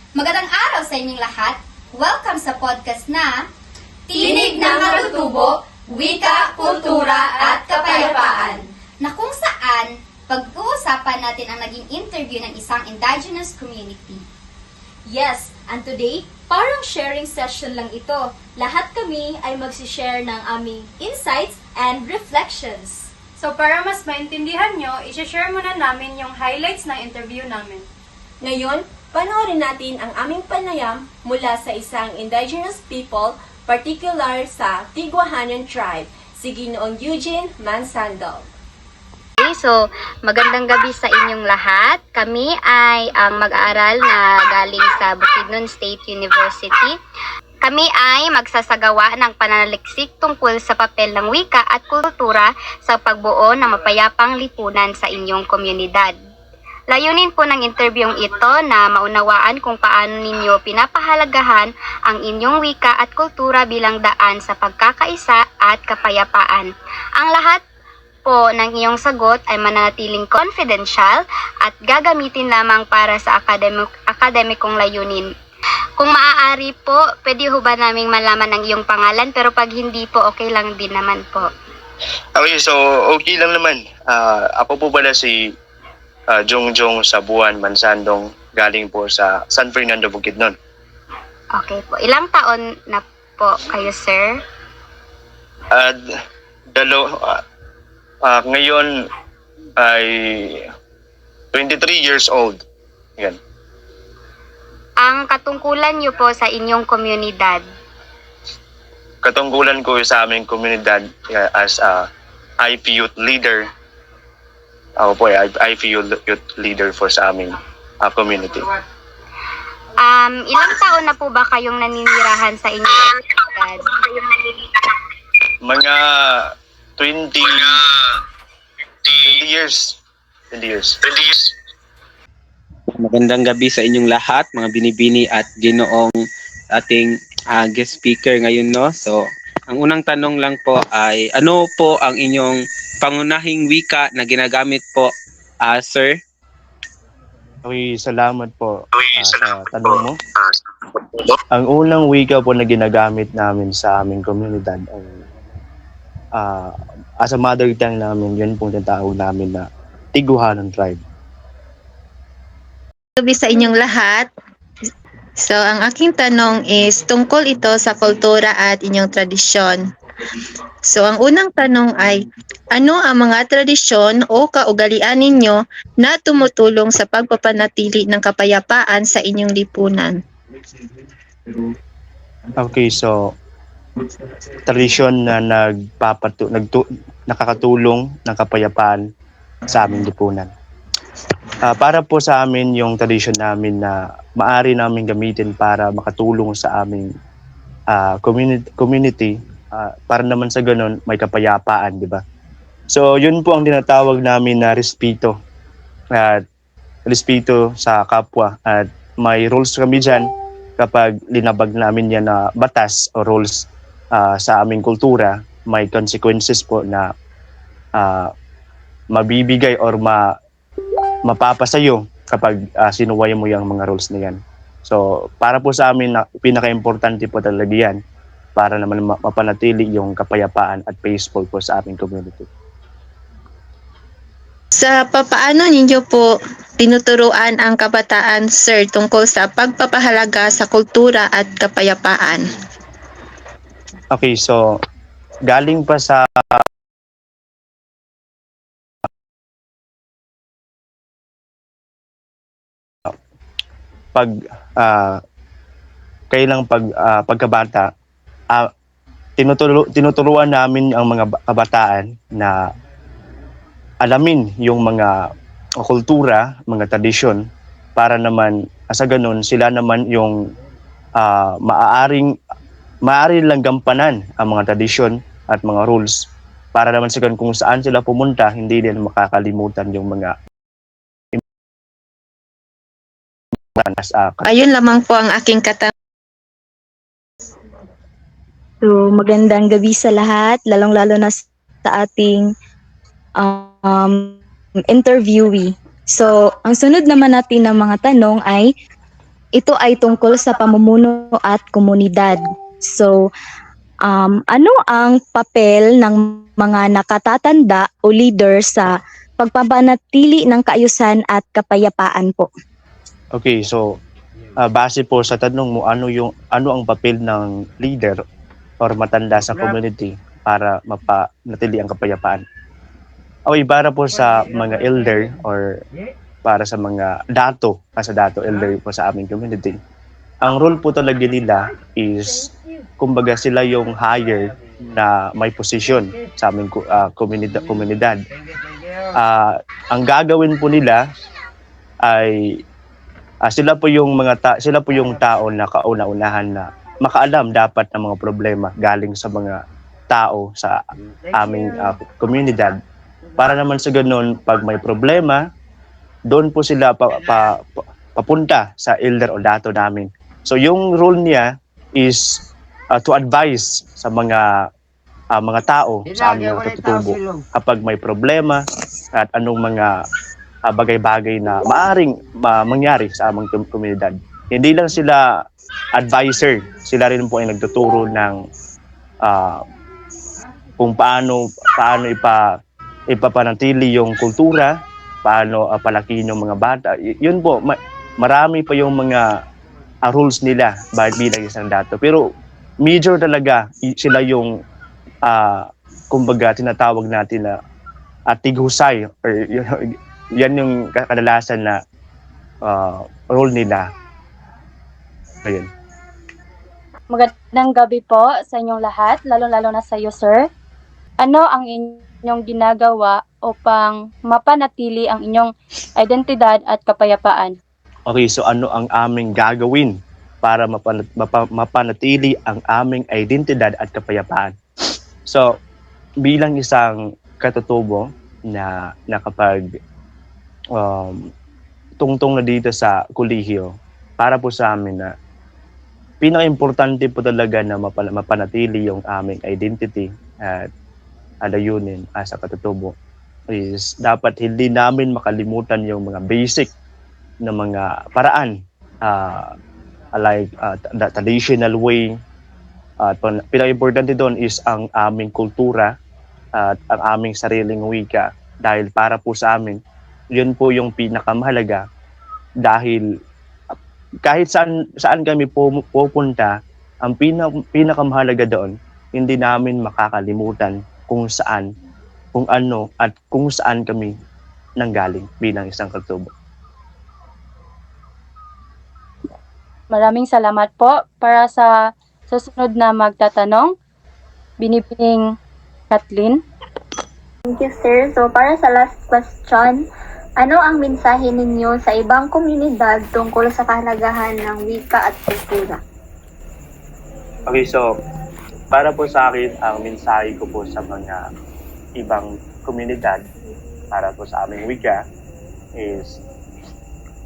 Magandang araw sa inyong lahat. Welcome sa podcast na Tinig ng Matutubo, Wika, Kultura at Kapayapaan, na kung saan pag-uusapan natin ang naging interview ng isang indigenous community. Yes, and today, parang sharing session lang ito. Lahat kami ay magsishare ng aming insights and reflections. So para mas maintindihan nyo, isi-share muna namin yung highlights ng interview namin. Ngayon, panoorin natin ang aming panayam mula sa isang indigenous people, particular sa Tiguahanan tribe, si Ginoong Eugene Mansandong. Okay, so magandang gabi sa inyong lahat. Kami ay ang mag-aaral na galing sa Bukidnon State University. Kami ay magsasagawa ng pananaliksik tungkol sa papel ng wika at kultura sa pagbuo ng mapayapang lipunan sa inyong komunidad. Layunin po ng interviewong ito na maunawaan kung paano ninyo pinapahalagahan ang inyong wika at kultura bilang daan sa pagkakaisa at kapayapaan. Ang lahat po ng iyong sagot ay mananatiling confidential at gagamitin lamang para sa akademikong layunin. Kung maaari po, pwede ho ba naming malaman ang iyong pangalan, pero pag hindi po, okay lang din naman po. Okay, so okay lang naman. Ako po pala si Jongjong Sabuan Mansandong, galing po sa San Fernando, Bukidnon. Okay po. Ilang taon na po kayo, sir? Ngayon ay 23 years old. Yan. Ang katungkulan niyo po sa inyong komunidad? Katungkulan ko sa aming komunidad as a IP youth leader. Ako po ay IP youth leader for sa aming community. Ilang taon na po ba kayong naninirahan sa inyong komunidad? Mga 20 years. Magandang gabi sa inyong lahat, mga binibini at ginoong ating guest speaker ngayon, no? So, ang unang tanong lang po ay, ano po ang inyong pangunahing wika na ginagamit po, sir? Okay, salamat po sa tanong mo. Ang unang wika po na ginagamit namin sa aming komunidad ay as a mother tongue namin, yun pong tinatawag namin na Tiguahanan tribe. Gabi sa inyong lahat. So, ang aking tanong is tungkol ito sa kultura at inyong tradisyon. So, ang unang tanong ay, ano ang mga tradisyon o kaugalian ninyo na tumutulong sa pagpapanatili ng kapayapaan sa inyong lipunan? Okay, so tradisyon na nakakatulong ng kapayapaan sa aming lipunan. Para po sa amin yung tradisyon namin na maari namin gamitin para makatulong sa aming community, para naman sa ganun may kapayapaan, di ba? So yun po ang tinatawag namin na respeto. Respeto sa kapwa, at may rules kami dyan kapag linabag namin yan na batas o rules sa aming kultura. May consequences po na mabibigay or mapapasayo kapag sinuway mo yung mga rules na yan. So, para po sa amin, pinaka-importante po talaga yan para naman mapanatili yung kapayapaan at peaceful po sa aming community. Sa papaano ninyo po tinuturuan ang kabataan, sir, tungkol sa pagpapahalaga sa kultura at kapayapaan? Okay, so galing pa sa pagkabata, tinuturuan namin ang mga kabataan na alamin yung mga kultura, mga tradisyon, para naman sa ganun sila naman yung maaari lang gampanan ang mga tradisyon at mga rules, para naman sa ganun kung saan sila pumunta, hindi din makakalimutan yung mga Ayun lamang po ang aking katanungan. So, magandang gabi sa lahat, lalong-lalo na sa ating interviewee. So, ang sunod naman natin ng mga tanong ay, ito ay tungkol sa pamumuno at komunidad. So, ano ang papel ng mga nakatatanda o leader sa pagpapanatili ng kaayusan at kapayapaan po? Okay, so base po sa tanong mo, ano ang papel ng leader or matanda sa community para mapanatili ang kapayapaan? Okay, para po sa mga elder or para sa mga dato elder po sa aming community. Ang role po talaga nila is kumbaga sila yung higher na may posisyon sa aming komunidad. Ang gagawin po nila ay sila po yung tao na kauna-unahan na makaalam dapat ng mga problema galing sa mga tao sa aming komunidad. Para naman sa ganun, pag may problema, doon po sila papunta sa elder o dato namin. So yung role niya is to advise sa mga tao sa aming katutubo kapag may problema at anong mga bagay-bagay na maaring mangyari sa aming komunidad. Hindi lang sila advisor, sila rin po ay nagtuturo ng kung paano ipapanatili yung kultura, paano palakihin yung mga bata. Yun po, marami pa yung mga rules nila bilang isang dato. Pero major talaga sila yung kumbaga tinatawag natin na tighusay or yan yung kadalasan na role nila. Ayun. Magandang gabi po sa inyong lahat, lalo-lalo na sa iyo, sir. Ano ang inyong ginagawa upang mapanatili ang inyong identidad at kapayapaan? Okay, so ano ang aming gagawin para mapanatili ang aming identidad at kapayapaan? So, bilang isang katutubo na kapag tungtong na dito sa kolehiyo, para po sa amin na pinaka-importante po talaga na mapanatili yung aming identity at layunin sa katutubo is dapat hindi namin makalimutan yung mga basic na mga paraan like the traditional way. Pinaka-importante doon is ang aming kultura at ang aming sariling wika dahil para po sa amin yun po yung pinakamahalaga dahil kahit saan kami pupunta, ang pinakamahalaga doon, hindi namin makakalimutan kung saan, kung ano, at kung saan kami nanggaling bilang isang katutubo. Maraming salamat po. Para sa susunod na magtatanong, Binibining Kathleen. Thank you, sir. So, para sa last question, ano ang mensahe ninyo sa ibang komunidad tungkol sa kahalagahan ng wika at kultura? Okay, so para po sa akin, ang mensahe ko po sa mga ibang komunidad para po sa aming wika is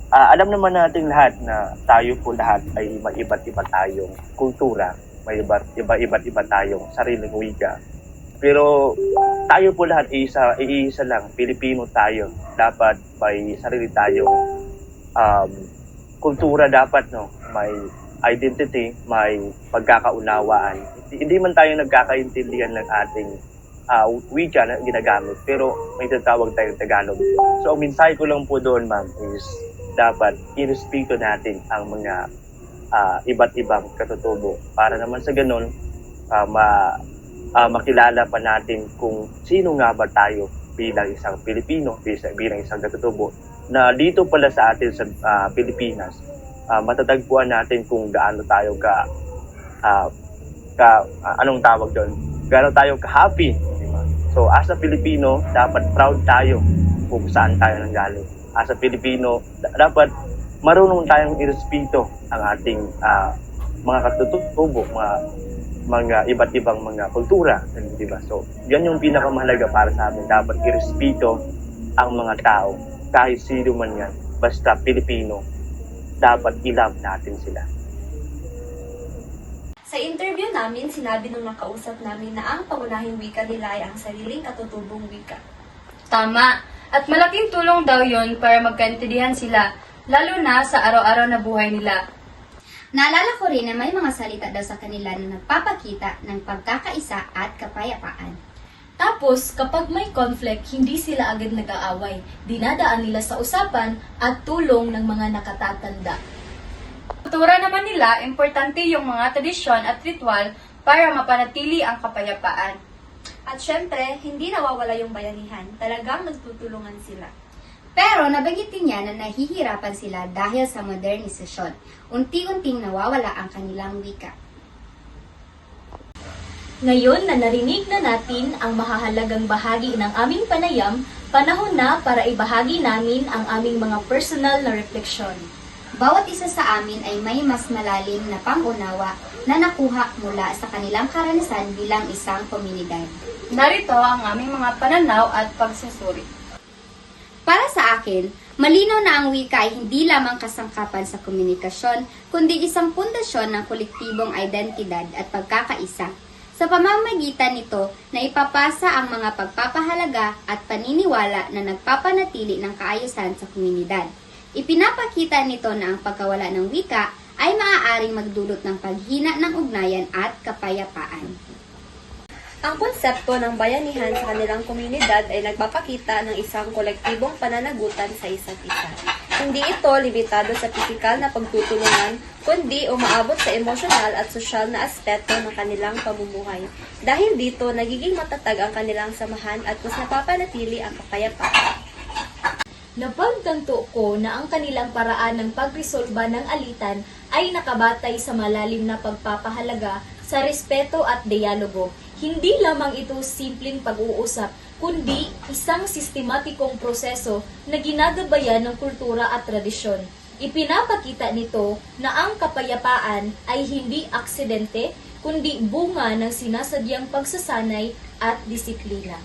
alam naman natin lahat na tayo po lahat ay may iba't iba tayong kultura, may iba't iba tayong sariling wika. Pero tayo po lahat iisa lang, Pilipino tayo. Dapat may sarili tayong kultura dapat, no? May identity, may pagkakaunawaan. Hindi man tayo nagkakaintindihan ng ating wika na ginagamit, pero may tatawag tayong Tagalog. So ang mensahe ko lang po doon, ma'am, is dapat irespeto natin ang mga iba't ibang katutubo para naman sa ganun makilala pa natin kung sino nga ba tayo bilang isang Pilipino, bilang isang katutubo na dito pala sa atin sa Pilipinas, matatagpuan natin kung gaano tayo anong tawag doon, gaano tayo ka-happy. Diba? So as a Pilipino, dapat proud tayo kung saan tayo nanggaling. As a Pilipino, dapat marunong tayong irespeto ang ating mga katutubo, mga iba't ibang mga kultura, di ba? So, yan yung pinakamahalaga para sa amin. Dapat irespeto ang mga tao, kahit sino man yan, basta Pilipino, dapat i-love natin sila. Sa interview namin, sinabi nung nakausap namin na ang pangunahing wika nila ay ang sariling katutubong wika. Tama. At malaking tulong daw yon para magkaintindihan sila, lalo na sa araw-araw na buhay nila. Naalala ko rin na may mga salita daw sa kanila na nagpapakita ng pagkakaisa at kapayapaan. Tapos, kapag may conflict, hindi sila agad nag-aaway. Dinadaan nila sa usapan at tulong ng mga nakatatanda. Kultura naman nila, importante yung mga tradisyon at ritual para mapanatili ang kapayapaan. At syempre, hindi nawawala yung bayanihan. Talagang nagtutulungan sila. Pero nabanggit niya na nahihirapan sila dahil sa modernisasyon. Unti-unting nawawala ang kanilang wika. Ngayon na narinig na natin ang mahahalagang bahagi ng aming panayam, panahon na para ibahagi namin ang aming mga personal na refleksyon. Bawat isa sa amin ay may mas malalim na pangunawa na nakuha mula sa kanilang karanasan bilang isang komunidad. Narito ang aming mga pananaw at pagsusuri. Para sa akin, malinaw na ang wika ay hindi lamang kasangkapan sa komunikasyon, kundi isang pundasyon ng kolektibong identidad at pagkakaisa. Sa pamamagitan nito, na ipapasa ang mga pagpapahalaga at paniniwala na nagpapanatili ng kaayusan sa komunidad. Ipinapakita nito na ang pagkawala ng wika ay maaaring magdulot ng paghina ng ugnayan at kapayapaan. Ang konsepto ng bayanihan sa kanilang komunidad ay nagpapakita ng isang kolektibong pananagutan sa isa't isa. Hindi ito limitado sa pisikal na pagtutulungan, kundi umaabot sa emosyonal at sosyal na aspeto ng kanilang pamumuhay. Dahil dito, nagiging matatag ang kanilang samahan at mas napapanatili ang kapayapaan. Napagtanto ko na ang kanilang paraan ng pagresolba ng alitan ay nakabatay sa malalim na pagpapahalaga sa respeto at dialogo. Hindi lamang ito simpleng pag-uusap, kundi isang sistematikong proseso na ginagabayan ng kultura at tradisyon. Ipinapakita nito na ang kapayapaan ay hindi aksidente, kundi bunga ng sinasadyang pagsasanay at disiplina.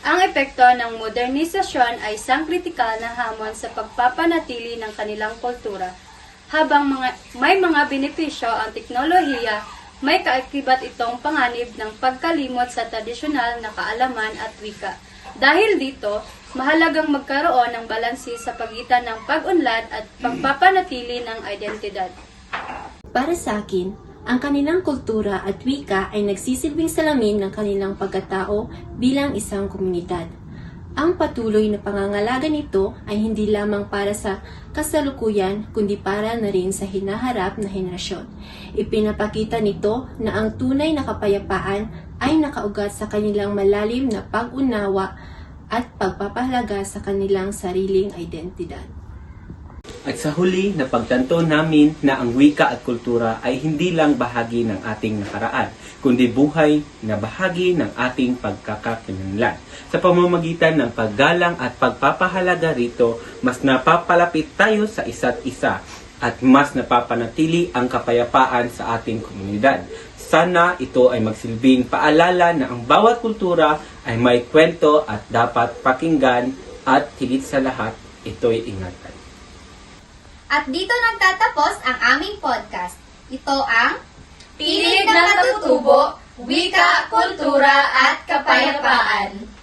Ang epekto ng modernisasyon ay isang kritikal na hamon sa pagpapanatili ng kanilang kultura. Habang may mga benepisyo ang teknolohiya, may kaakibat itong panganib ng pagkalimot sa tradisyonal na kaalaman at wika. Dahil dito, mahalagang magkaroon ng balanse sa pagitan ng pag-unlad at pagpapanatili ng identidad. Para sa akin, ang kanilang kultura at wika ay nagsisilbing salamin ng kanilang pagkatao bilang isang komunidad. Ang patuloy na pangangalaga nito ay hindi lamang para sa kasalukuyan, kundi para na rin sa hinaharap na henerasyon. Ipinapakita nito na ang tunay na kapayapaan ay nakaugat sa kanilang malalim na pag-unawa at pagpapahalaga sa kanilang sariling identidad. At sa huli, napagtanto namin na ang wika at kultura ay hindi lang bahagi ng ating nakaraan, kundi buhay na bahagi ng ating pagkakakilanlan. Sa pamamagitan ng paggalang at pagpapahalaga rito, mas napapalapit tayo sa isa't isa at mas napapanatili ang kapayapaan sa ating komunidad. Sana ito ay magsilbing paalala na ang bawat kultura ay may kwento at dapat pakinggan at higit sa lahat, ito'y ingatan. At dito nagtatapos ang aming podcast. Ito ang Tinig ng Katutubo, Wika, Kultura at Kapayapaan.